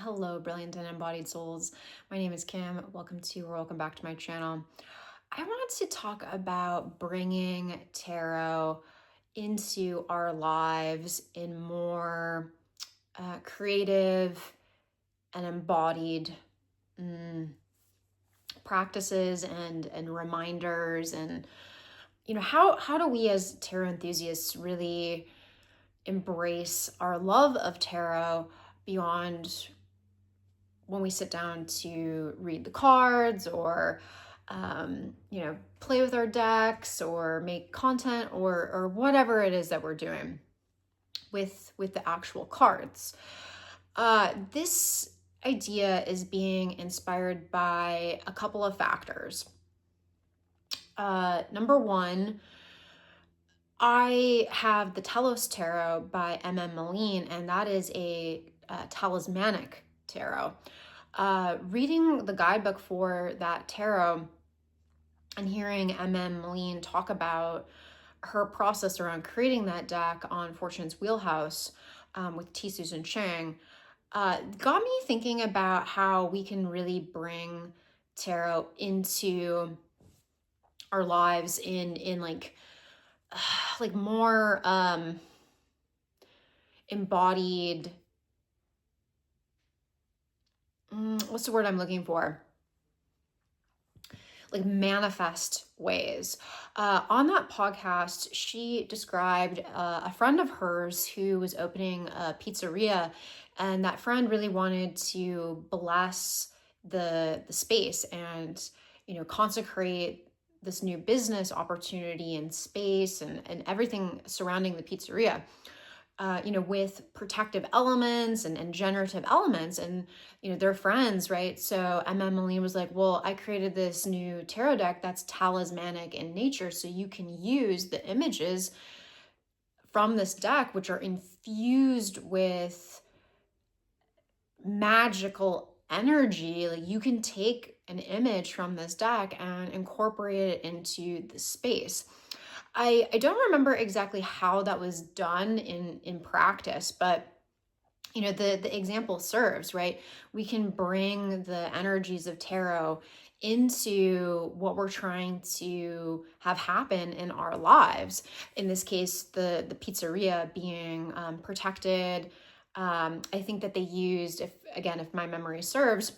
Hello, brilliant and embodied souls. My name is Kim. Welcome back to my channel. I wanted to talk about bringing tarot into our lives in more creative and embodied practices and reminders, and how do we as tarot enthusiasts really embrace our love of tarot beyond when we sit down to read the cards or play with our decks or make content or whatever it is that we're doing with the actual cards. This idea is being inspired by a couple of factors. Number one, I have the Telos Tarot by M.M. Moline, and that is a talismanic tarot. Reading the guidebook for that tarot and hearing M.M. Moline talk about her process around creating that deck on Fortune's Wheelhouse with T. Susan Chang got me thinking about how we can really bring tarot into our lives in like more embodied, what's the word I'm looking for? Like manifest ways. On that podcast, she described a friend of hers who was opening a pizzeria, and that friend really wanted to bless the space and consecrate this new business opportunity and space and everything surrounding the pizzeria. With protective elements and generative elements, and they're friends, right? So M.M. Moline was like, well, I created this new tarot deck that's talismanic in nature, so you can use the images from this deck, which are infused with magical energy. Like, you can take an image from this deck and incorporate it into the space. I don't remember exactly how that was done in practice, but the example serves, right? We can bring the energies of tarot into what we're trying to have happen in our lives. In this case, the pizzeria being protected. I think that they used, if my memory serves,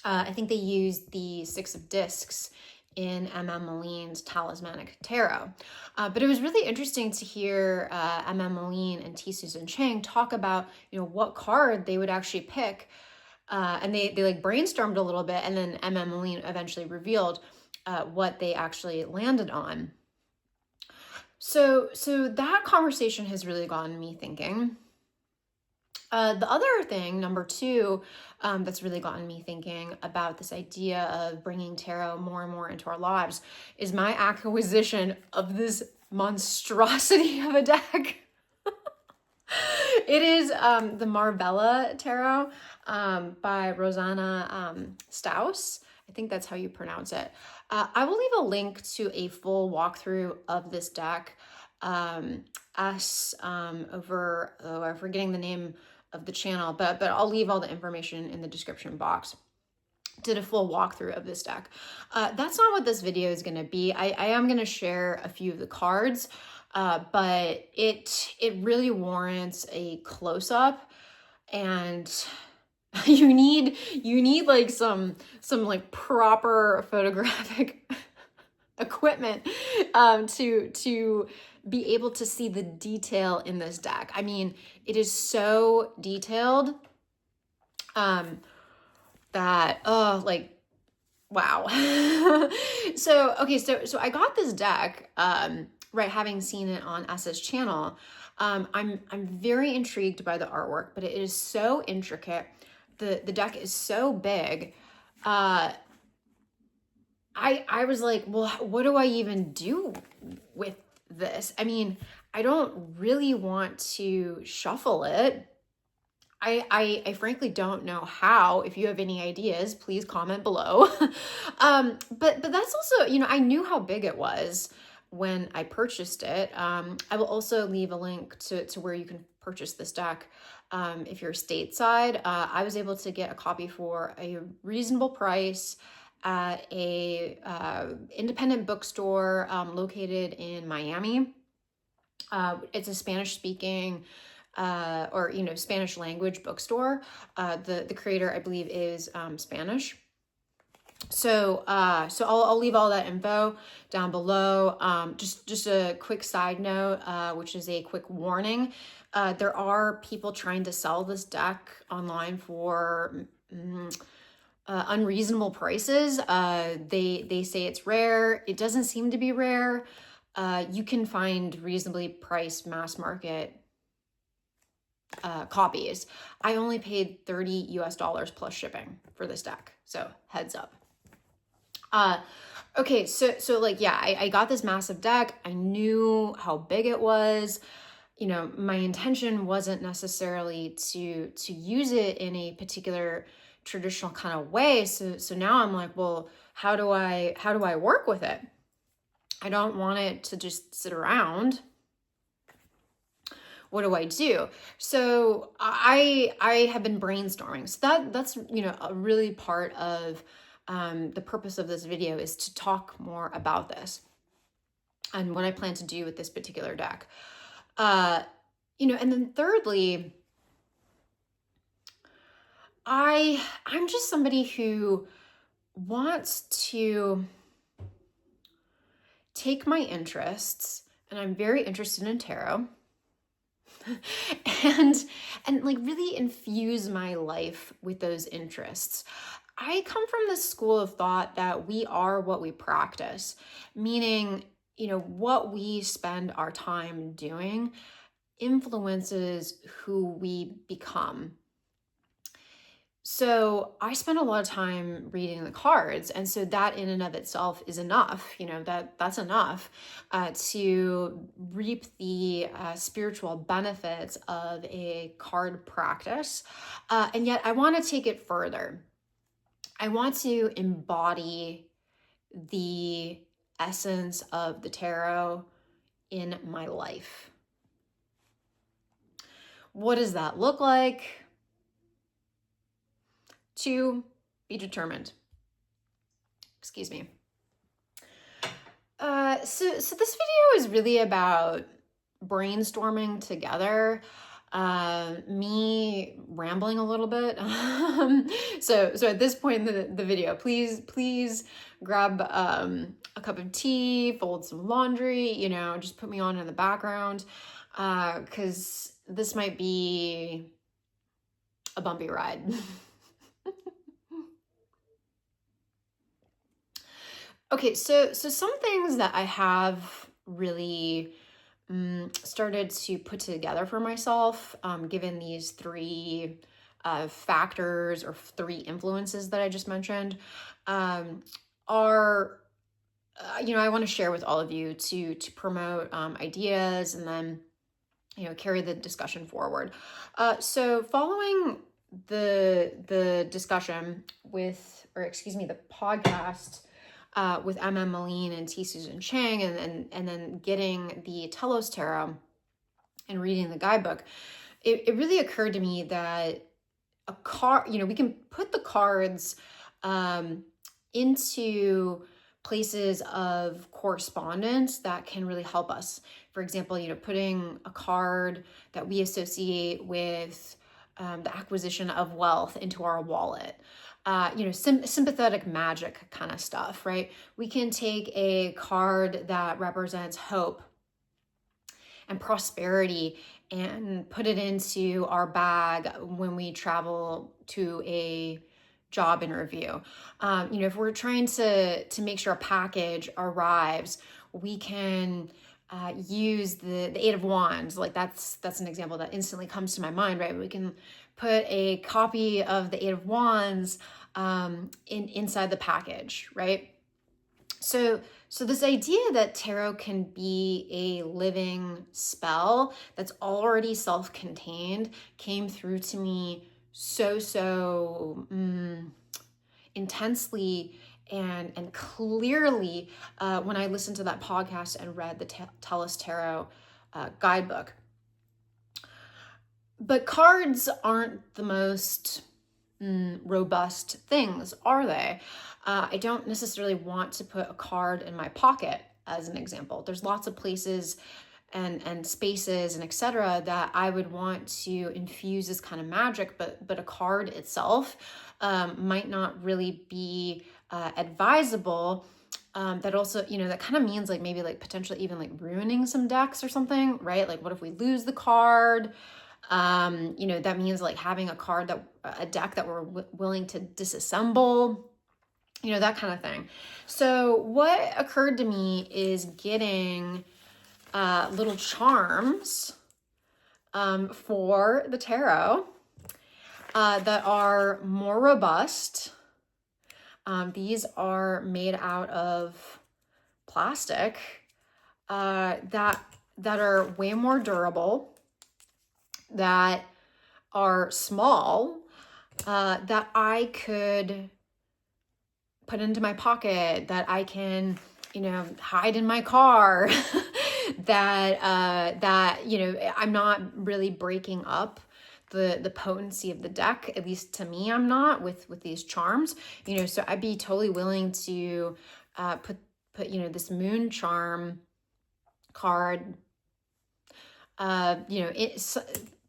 I think they used the Six of Discs in M.M. Moline's Talismanic Tarot. But it was really interesting to hear M.M. Moline and T. Susan Chang talk about, what card they would actually pick. And they like brainstormed a little bit, and then M.M. Moline eventually revealed what they actually landed on. So that conversation has really gotten me thinking. The other thing, number two, that's really gotten me thinking about this idea of bringing tarot more and more into our lives is my acquisition of this monstrosity of a deck. It is the Maravilla Tarot by Rosanna Staus. I think that's how you pronounce it. I will leave a link to a full walkthrough of this deck over, I'm forgetting the name of the channel, but I'll leave all the information in the description box. Did a full walkthrough of this deck. That's not what this video is going to be. I am going to share a few of the cards, but it really warrants a close-up, and you need like some like proper photographic equipment to be able to see the detail in this deck. I mean, it is so detailed that like, wow. So I got this deck right, having seen it on S's channel. I'm very intrigued by the artwork, but it is so intricate. The deck is so big. I was like, well, what do I even do with this? I mean, I don't really want to shuffle it. I frankly don't know how. If you have any ideas, please comment below. But that's also, I knew how big it was when I purchased it. I will also leave a link to where you can purchase this deck. If you're stateside, I was able to get a copy for a reasonable price at a independent bookstore located in Miami. It's a Spanish speaking or Spanish language bookstore. The creator, I believe, is Spanish. So I'll leave all that info down below. Just a quick side note, which is a quick warning. There are people trying to sell this deck online for unreasonable prices. They say it's rare. It doesn't seem to be rare. You can find reasonably priced mass market copies. I only paid $30 US plus shipping for this deck. So heads up. Okay, so like, yeah, I got this massive deck. I knew how big it was. My intention wasn't necessarily to use it in a particular traditional kind of way. So now I'm like, well, how do I work with it? I don't want it to just sit around. What do I do? So I have been brainstorming. So that's a really part of the purpose of this video is to talk more about this and what I plan to do with this particular deck. And then thirdly, I'm just somebody who wants to take my interests, and I'm very interested in tarot, and like really infuse my life with those interests. I come from this school of thought that we are what we practice, meaning, what we spend our time doing influences who we become. So I spend a lot of time reading the cards, and so that in and of itself is enough. That's enough to reap the spiritual benefits of a card practice. And yet I want to take it further. I want to embody the essence of the tarot in my life. What does that look like? To be determined. Excuse me. So this video is really about brainstorming together, me rambling a little bit. So at this point in the video, please grab a cup of tea, fold some laundry, just put me on in the background, because this might be a bumpy ride. Okay, so some things that I have really started to put together for myself, given these three factors or three influences that I just mentioned, are, I want to share with all of you to promote ideas and then, carry the discussion forward. So following the discussion the podcast with M.M. Moline and T. Susan Chang, and then getting the Telos Tarot and reading the guidebook, it really occurred to me that a card, we can put the cards into places of correspondence that can really help us. For example, putting a card that we associate with the acquisition of wealth into our wallet. Sympathetic magic kind of stuff, right? We can take a card that represents hope and prosperity and put it into our bag when we travel to a job interview. If we're trying to make sure a package arrives, we can use the Eight of Wands. Like that's an example that instantly comes to my mind, right? We can put a copy of the Eight of Wands inside the package, right? So this idea that tarot can be a living spell that's already self-contained came through to me so intensely and clearly when I listened to that podcast and read the Telos Tarot guidebook. But cards aren't the most robust things, are they? I don't necessarily want to put a card in my pocket, as an example. There's lots of places and spaces and etc. that I would want to infuse this kind of magic, but a card itself might not really be advisable. That also, that kind of means like maybe like potentially even like ruining some decks or something, right? Like what if we lose the card? That means like having a deck that we're willing to disassemble, that kind of thing. So what occurred to me is getting little charms for the tarot that are more robust. These are made out of plastic that are way more durable, that are small, that I could put into my pocket, that I can, hide in my car, that I'm not really breaking up the potency of the deck. At least to me, I'm not with these charms, so I'd be totally willing to put this moon charm card,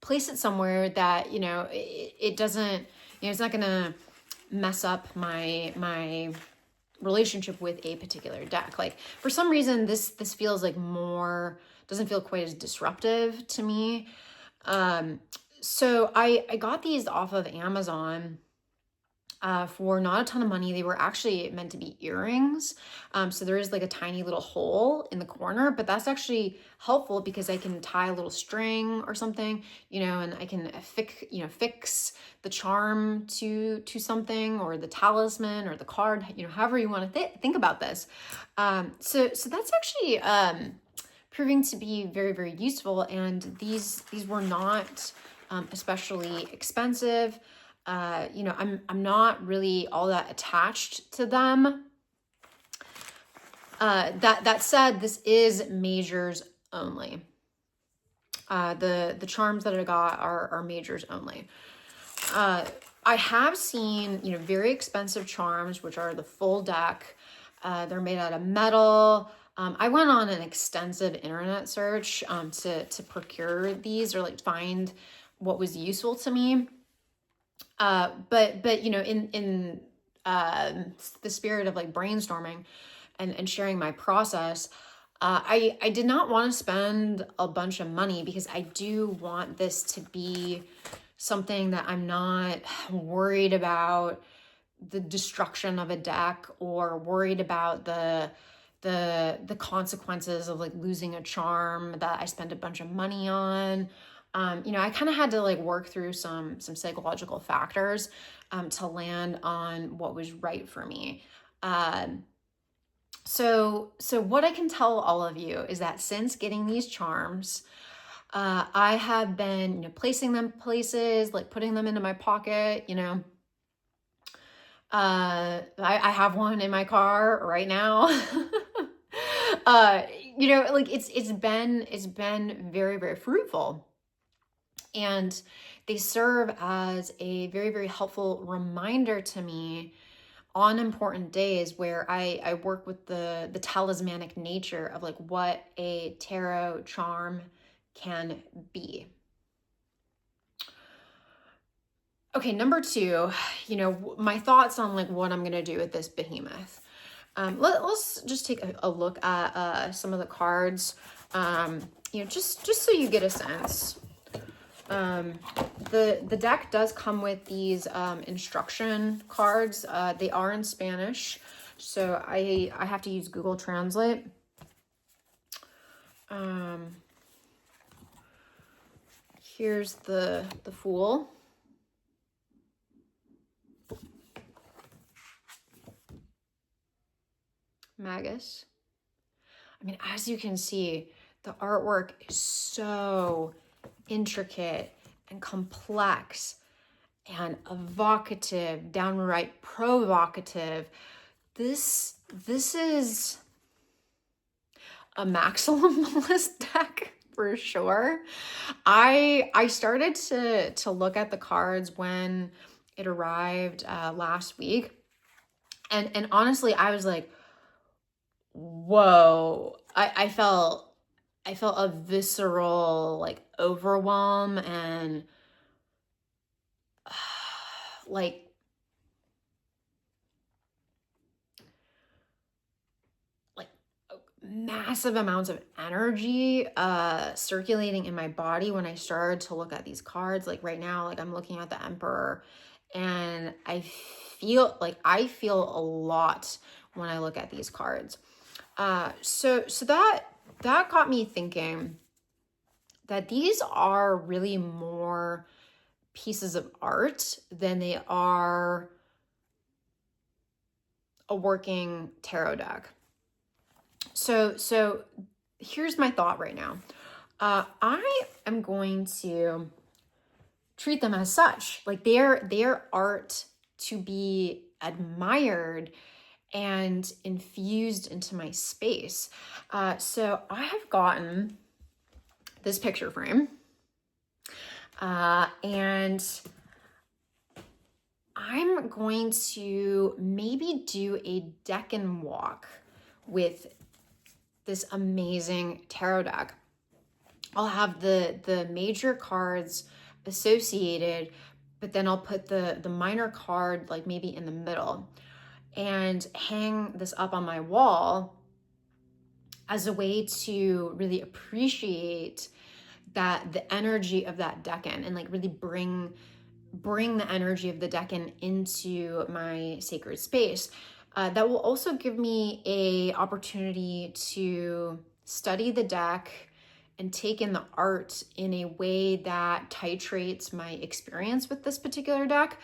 place it somewhere that, it doesn't, it's not gonna mess up my relationship with a particular deck. Like for some reason, this feels like doesn't feel quite as disruptive to me. So I got these off of Amazon for not a ton of money. They were actually meant to be earrings. So there is like a tiny little hole in the corner, but that's actually helpful because I can tie a little string or something, and I can fix the charm to something, or the talisman or the card, however you want to think about this. So that's actually proving to be very, very useful. And these were not especially expensive. I'm not really all that attached to them. That said, this is majors only. The charms that I got are majors only. I have seen, very expensive charms, which are the full deck. They're made out of metal. I went on an extensive internet search to procure these, or like find what was useful to me. But in the spirit of like brainstorming and sharing my process, I did not want to spend a bunch of money, because I do want this to be something that I'm not worried about the destruction of a deck, or worried about the consequences of like losing a charm that I spent a bunch of money on. I kind of had to like work through some psychological factors to land on what was right for me. So what I can tell all of you is that since getting these charms, I have been, placing them places, like putting them into my pocket, I have one in my car right now. Like it's been very, very fruitful. And they serve as a very, very helpful reminder to me on important days where I work with the talismanic nature of like what a tarot charm can be. Okay, number 2, my thoughts on like what I'm gonna do with this behemoth. Let's just take a look at some of the cards, just so you get a sense. The deck does come with these instruction cards. They are in Spanish, so I have to use Google Translate. Here's the Fool. Magus. I mean, as you can see, the artwork is so intricate and complex and evocative, downright provocative. This is a maximalist deck for sure. I started to look at the cards when it arrived last week, and honestly, I was like, whoa! I felt a visceral like overwhelm and like like massive amounts of energy circulating in my body when I started to look at these cards. Like right now, like I'm looking at the Emperor, and I feel a lot when I look at these cards. So that got me thinking that these are really more pieces of art than they are a working tarot deck. So here's my thought right now. I am going to treat them as such. Like they're art to be admired and infused into my space. So I have gotten this picture frame, and I'm going to maybe do a deck and walk with this amazing tarot deck. I'll have the major cards associated, but then I'll put the minor card like maybe in the middle and hang this up on my wall as a way to really appreciate that the energy of that decan and like really bring the energy of the decan into my sacred space. That will also give me a opportunity to study the deck and take in the art in a way that titrates my experience with this particular deck.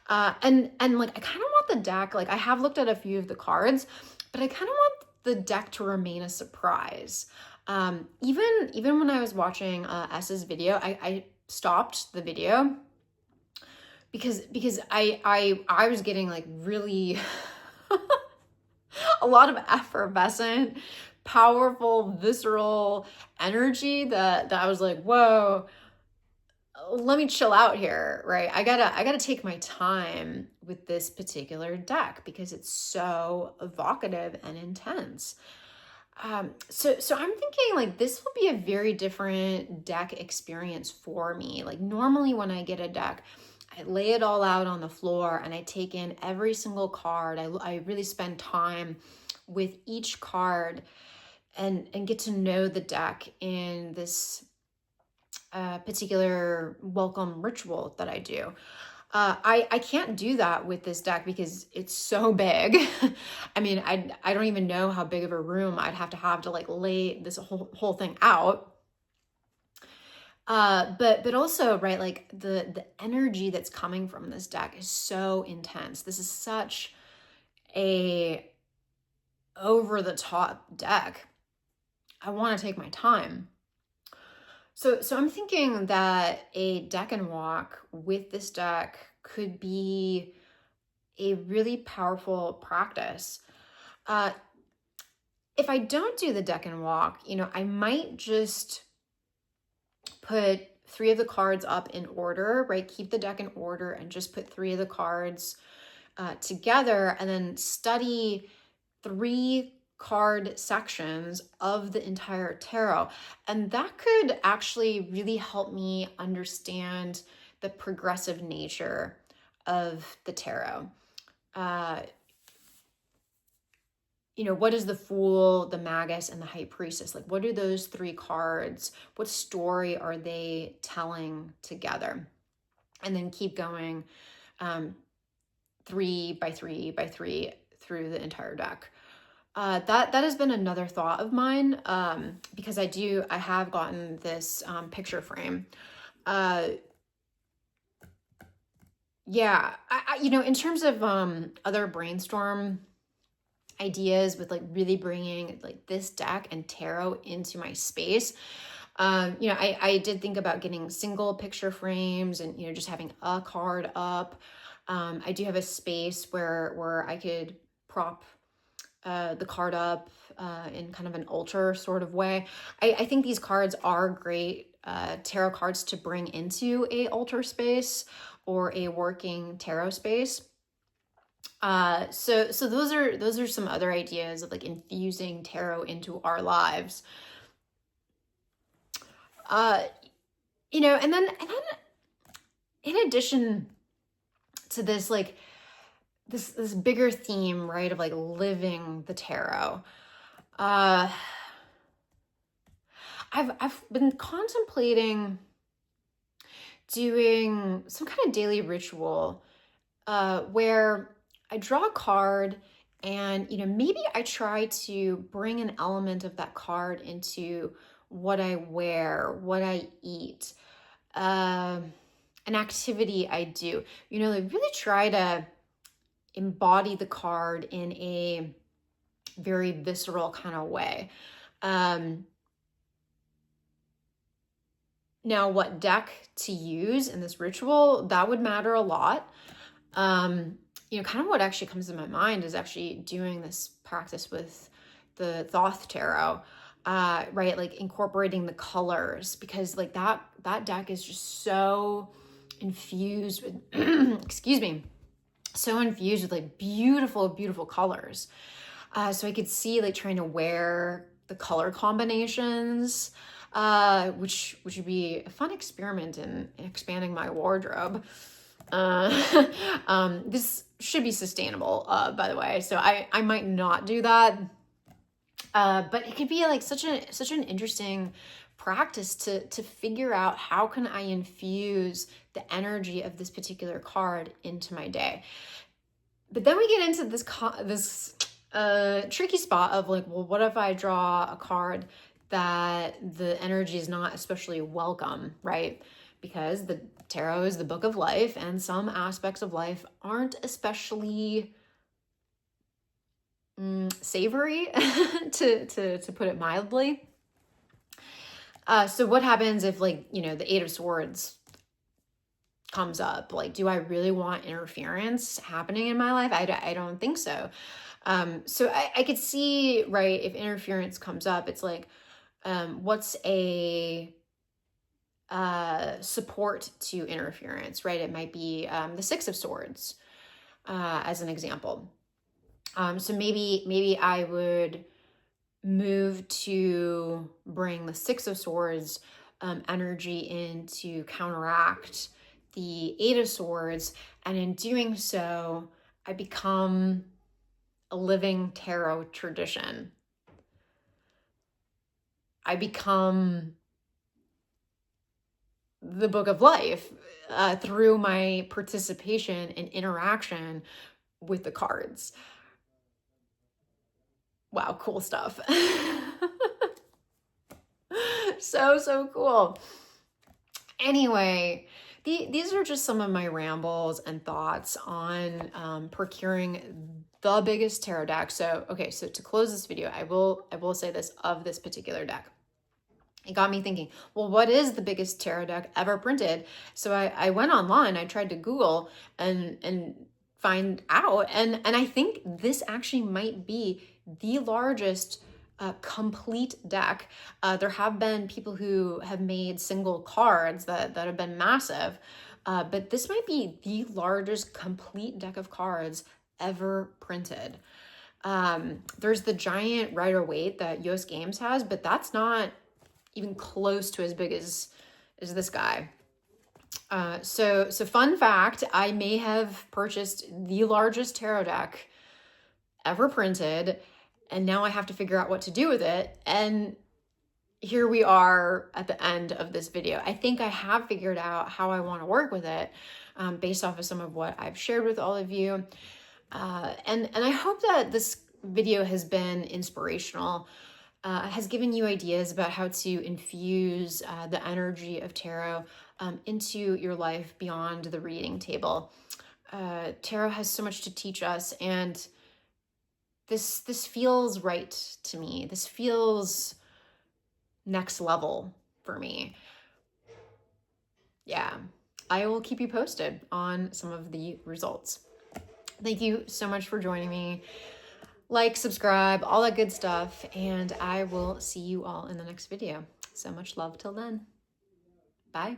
And like I kind of want the deck, like I have looked at a few of the cards, but I kind of want the deck to remain a surprise. Even when I was watching S's video, I stopped the video because I was getting like really a lot of effervescent, powerful, visceral energy that I was like, whoa, let me chill out here, right? I gotta take my time with this particular deck because it's so evocative and intense. So I'm thinking like this will be a very different deck experience for me. Like normally when I get a deck, I lay it all out on the floor and I take in every single card. I really spend time with each card and get to know the deck in this particular welcome ritual that I do. I can't do that with this deck because it's so big. I mean, I don't even know how big of a room I'd have to like lay this whole thing out. But also, right, like the energy that's coming from this deck is so intense. This is such a over the top deck. I want to take my time. So I'm thinking that a deck and walk with this deck could be a really powerful practice. If I don't do the deck and walk, I might just put 3 of the cards up in order, right? Keep the deck in order and just put 3 of the cards together and then study 3 card sections of the entire tarot. And that could actually really help me understand the progressive nature of the tarot. What is the Fool, the Magus, and the High Priestess? Like, what are those 3 cards? What story are they telling together? And then keep going 3 by 3 by 3 through the entire deck. That has been another thought of mine because I have gotten this picture frame. Yeah, in terms of other brainstorm ideas with like really bringing like this deck and tarot into my space. I did think about getting single picture frames and, just having a card up. I do have a space where I could prop the card up in kind of an altar sort of way. I think these cards are great tarot cards to bring into a altar space or a working tarot space. So those are some other ideas of like infusing tarot into our lives. You know, and then in addition to this, like this bigger theme, right, of like living the tarot. I've been contemplating doing some kind of daily ritual where I draw a card and, you know, maybe I try to bring an element of that card into what I wear, what I eat, an activity I do. You know, like really try to embody the card in a very visceral kind of way. Now, what deck to use in this ritual, that would matter a lot. You know, kind of what actually comes to my mind is actually doing this practice with the Thoth Tarot, right? Like incorporating the colors, because like that deck is just so infused with, excuse me, so infused with like beautiful, beautiful colors. So I could see like trying to wear the color combinations, which would be a fun experiment in expanding my wardrobe. This should be sustainable, by the way. So I might not do that. But it could be like such an interesting practice to figure out how can I infuse the energy of this particular card into my day. But then we get into this tricky spot of like, well, what if I draw a card that the energy is not especially welcome, right? Because the tarot is the book of life, and some aspects of life aren't especially savory, to put it mildly. So what happens if, like, you know, the Eight of Swords comes up? Like, do I really want interference happening in my life? I don't think so. So I could see, right, if interference comes up, it's like, what's a support to interference, right? It might be the Six of Swords, as an example. So maybe I would move to bring the Six of Swords energy in to counteract the Eight of Swords, and in doing so, I become a living tarot tradition. I become the book of life through my participation and interaction with the cards. Wow, cool stuff. So cool. Anyway, these are just some of my rambles and thoughts on procuring the biggest tarot deck. So, okay, so to close this video, I will say this of this particular deck. It got me thinking, well, what is the biggest tarot deck ever printed? So I went online, I tried to Google and find out, and I think this actually might be the largest complete deck. There have been people who have made single cards that have been massive, but this might be the largest complete deck of cards ever printed. There's the giant Rider-Waite that US Games has, but that's not even close to as big as this guy. So fun fact, I may have purchased the largest tarot deck ever printed, and now I have to figure out what to do with it. And here we are at the end of this video. I think I have figured out how I want to work with it, based off of some of what I've shared with all of you. And I hope that this video has been inspirational, has given you ideas about how to infuse the energy of tarot into your life beyond the reading table. Tarot has so much to teach us, and this feels right to me. This feels next level for me. Yeah, I will keep you posted on some of the results. Thank you so much for joining me. like, subscribe, all that good stuff. And I will see you all in the next video. So much love till then. Bye.